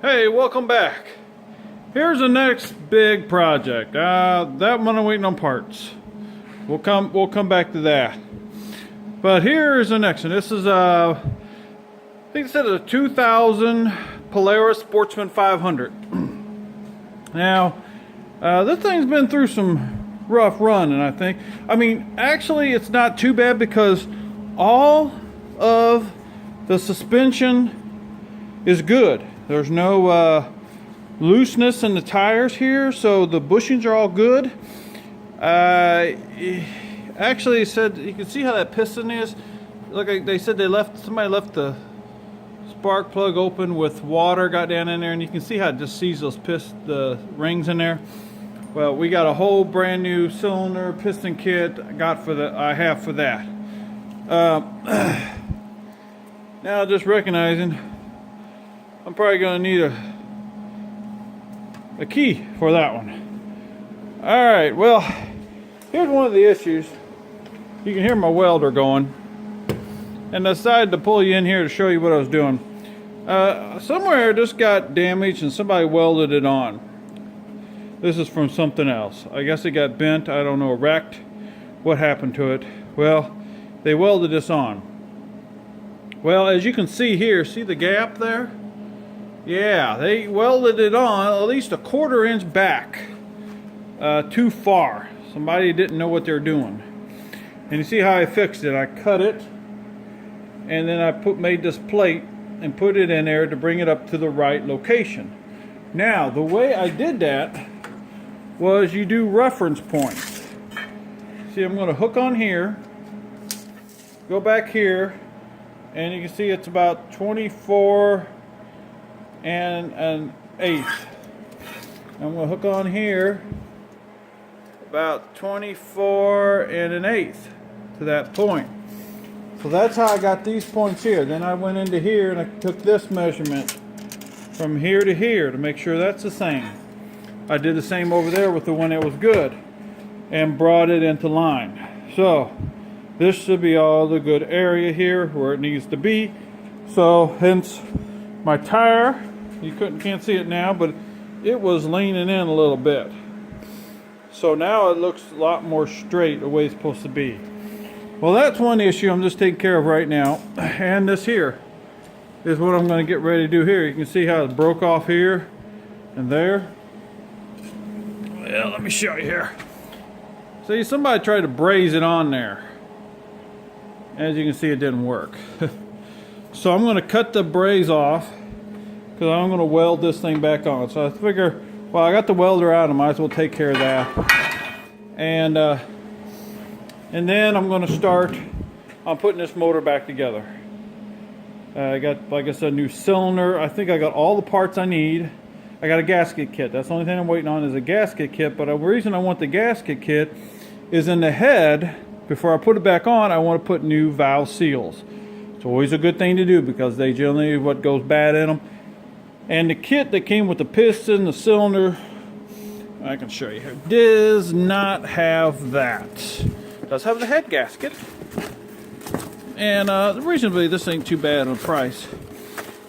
Hey, welcome back. Here's the next big project. That one I'm waiting on parts. We'll come back to that. But here's the next one. This is I think it said a 2000 Polaris Sportsman 500. Now, this thing's been through some rough running, I mean, actually, it's not too bad because all of the suspension is good. There's no looseness in the tires here, so the bushings are all good. Actually, it said you can see how that piston is. Look, they said somebody left the spark plug open with water, got down in there, and you can see how it just sees the rings in there. Well, we got a whole brand new cylinder piston kit I have for that. Now, just recognizing I'm probably gonna need a key for that one. All right, well, here's one of the issues. You can hear my welder going, and I decided to pull you in here to show you what I was doing. Somewhere this got damaged and somebody welded it on. This is from something else. I guess it got bent, I don't know, wrecked. What happened to it? Well, they welded this on. Well, as you can see here, see the gap there? Yeah, they welded it on at least a 1/4 inch back, too far. Somebody didn't know what they're doing. And you see how I fixed it. I cut it, and then I made this plate and put it in there to bring it up to the right location. Now, the way I did that was you do reference points. See, I'm going to hook on here, go back here, and you can see it's about 24 and an eighth. I'm going to hook on here about 24 and an eighth to that point. So that's how I got these points here. Then I went into here and I took this measurement from here to here to make sure that's the same. I did the same over there with the one that was good and brought it into line. So this should be all the good area here where it needs to be. So hence my tire, you can't see it now, but it was leaning in a little bit. So now it looks a lot more straight the way it's supposed to be. Well, that's one issue I'm just taking care of right now. And this here is what I'm going to get ready to do here. You can see how it broke off here and there. Well, let me show you here. See, somebody tried to braze it on there. As you can see, it didn't work. So I'm going to cut the braze off because I'm going to weld this thing back on. So I figure, well, I got the welder out, I might as well take care of that. And then I'm going to start on putting this motor back together. I got, like I said, a new cylinder. I think I got all the parts I need. I got a gasket kit. That's the only thing I'm waiting on is a gasket kit. But the reason I want the gasket kit is in the head, before I put it back on, I want to put new valve seals. It's always a good thing to do because they generally what goes bad in them. And the kit that came with the piston, the cylinder, I can show you here, does not have that. It does have the head gasket. And reasonably, this ain't too bad on price.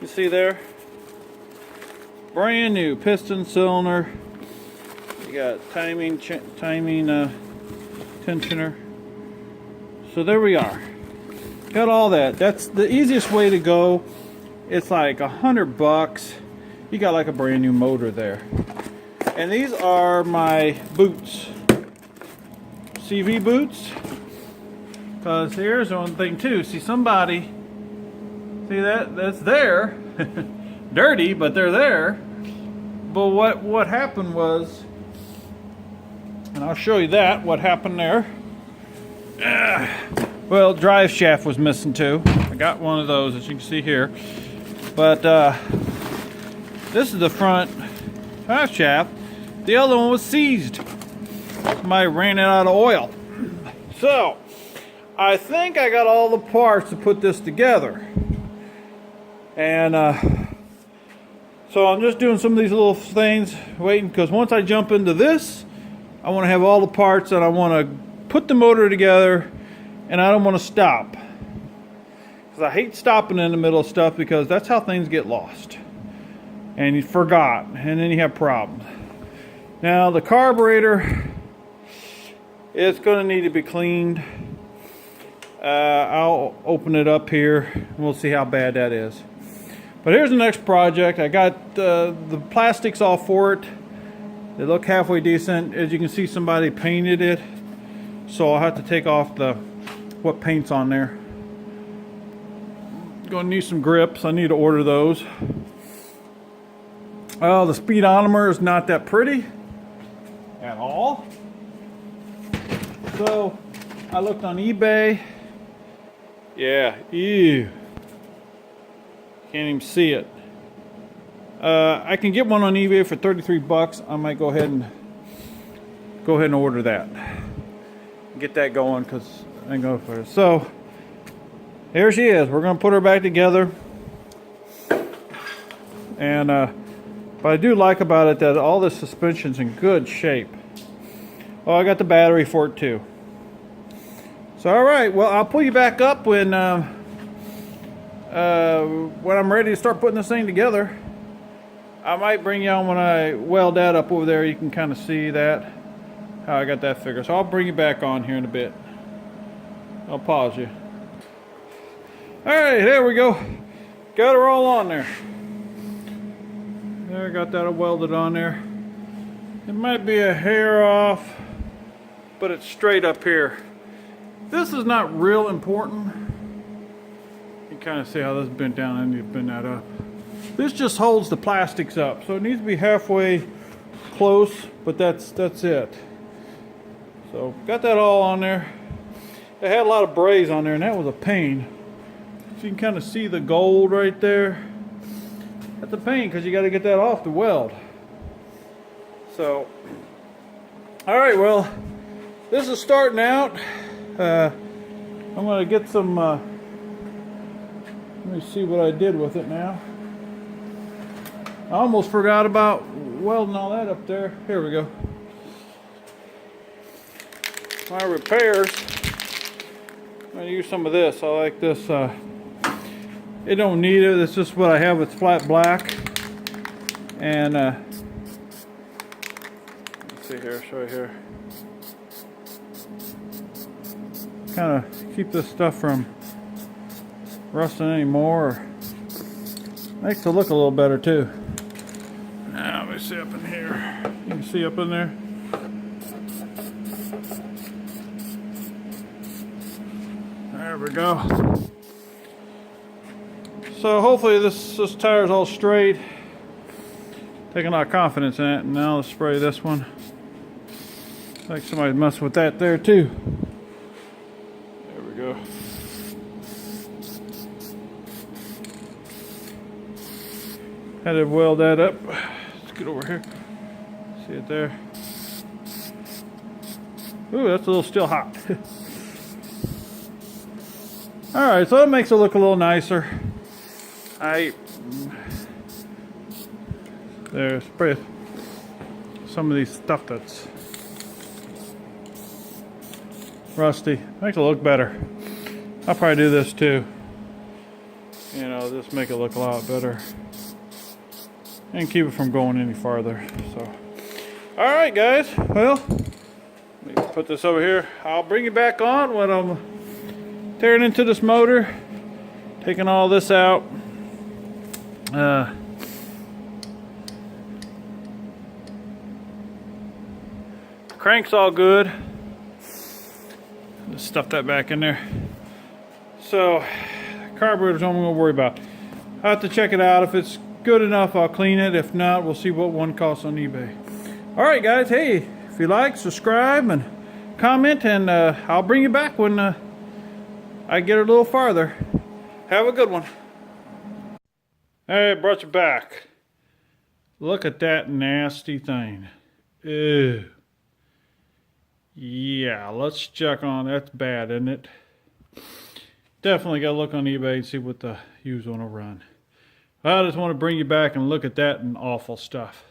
You see there? Brand new piston, cylinder. You got timing tensioner. So there we are. Got all that. That's the easiest way to go. It's like $100. You got like a brand new motor there. And these are my boots. CV boots. Because here's one thing too. See somebody, see that's there. Dirty, but they're there. But what happened was, and I'll show you that, what happened there. Well, drive shaft was missing too. I got one of those, as you can see here. But this is the front drive shaft. The other one was seized. Somebody ran it out of oil. So I think I got all the parts to put this together. And so I'm just doing some of these little things, waiting, because once I jump into this, I want to have all the parts and I want to put the motor together, and I don't want to stop. Because I hate stopping in the middle of stuff because that's how things get lost. and you forgot, and then you have problems. Now the carburetor, it's going to need to be cleaned. I'll open it up here and we'll see how bad that is. But here's the next project. I got the plastics all for it. They look halfway decent. As you can see, somebody painted it, so I'll have to take off what paint's on there. Gonna need some grips. I need to order those. The speedometer is not that pretty at all. So I looked on eBay. Yeah, ew. Can't even see it. I can get one on eBay for 33 bucks. I might go ahead and order that. Get that going, because I ain't going for it. So here she is. We're gonna put her back together. And what I do like about it that all the suspension's in good shape. Oh, I got the battery for it too. So all right, well, I'll pull you back up when I'm ready to start putting this thing together. I might bring you on when I weld that up over there. You can kind of see that, how I got that figured. So I'll bring you back on here in a bit. I'll pause you. All right, there we go. Got her all on there. There, got that welded on there. It might be a hair off, but it's straight up here. This is not real important. You can kind of see how this is bent down. I need to bend that up. This just holds the plastics up, so it needs to be halfway close, but that's it. So got that all on there. It had a lot of braze on there, and that was a pain. So you can kind of see the gold right there. That's a pain because you got to get that off the weld. So, all right, well, this is starting out. I'm going to get some, let me see what I did with it now. I almost forgot about welding all that up there. Here we go. My repairs. I'm going to use some of this. I like this. It don't need it. It's just what I have. It's flat black. And let's see here. Show you here. Kind of keep this stuff from rusting anymore. Makes it look a little better too. Now let me see up in here. You can see up in there. There we go. So hopefully this tire's all straight. Taking a lot of confidence in it. And now let's spray this one. Looks like somebody's messing with that there too. There we go. Had to weld that up. Let's get over here. See it there. Ooh, that's a little still hot. Alright, so it makes it look a little nicer. There's spray some of these stuff that's rusty. Makes it look better. I'll probably do this too. You know, just make it look a lot better. And keep it from going any farther. So, alright guys, well, let me put this over here. I'll bring you back on when I'm tearing into this motor, taking all this out. Crank's all good. Just stuff that back in there. So, carburetor's all I'm going to worry about. I'll have to check it out. If it's good enough, I'll clean it. If not, we'll see what one costs on eBay. Alright guys, hey, if you like, subscribe and comment, and I'll bring you back when I get a little farther. Have a good one. Hey, brought you back. Look at that nasty thing. Ew. Yeah, let's check on that's bad, isn't it? Definitely got to look on eBay and see what the used one will run. I just want to bring you back and look at that and awful stuff.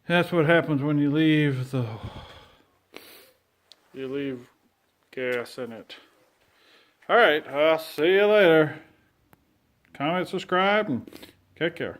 That's what happens when you leave gas in it. Alright, I'll see you later. Comment, subscribe, and take care.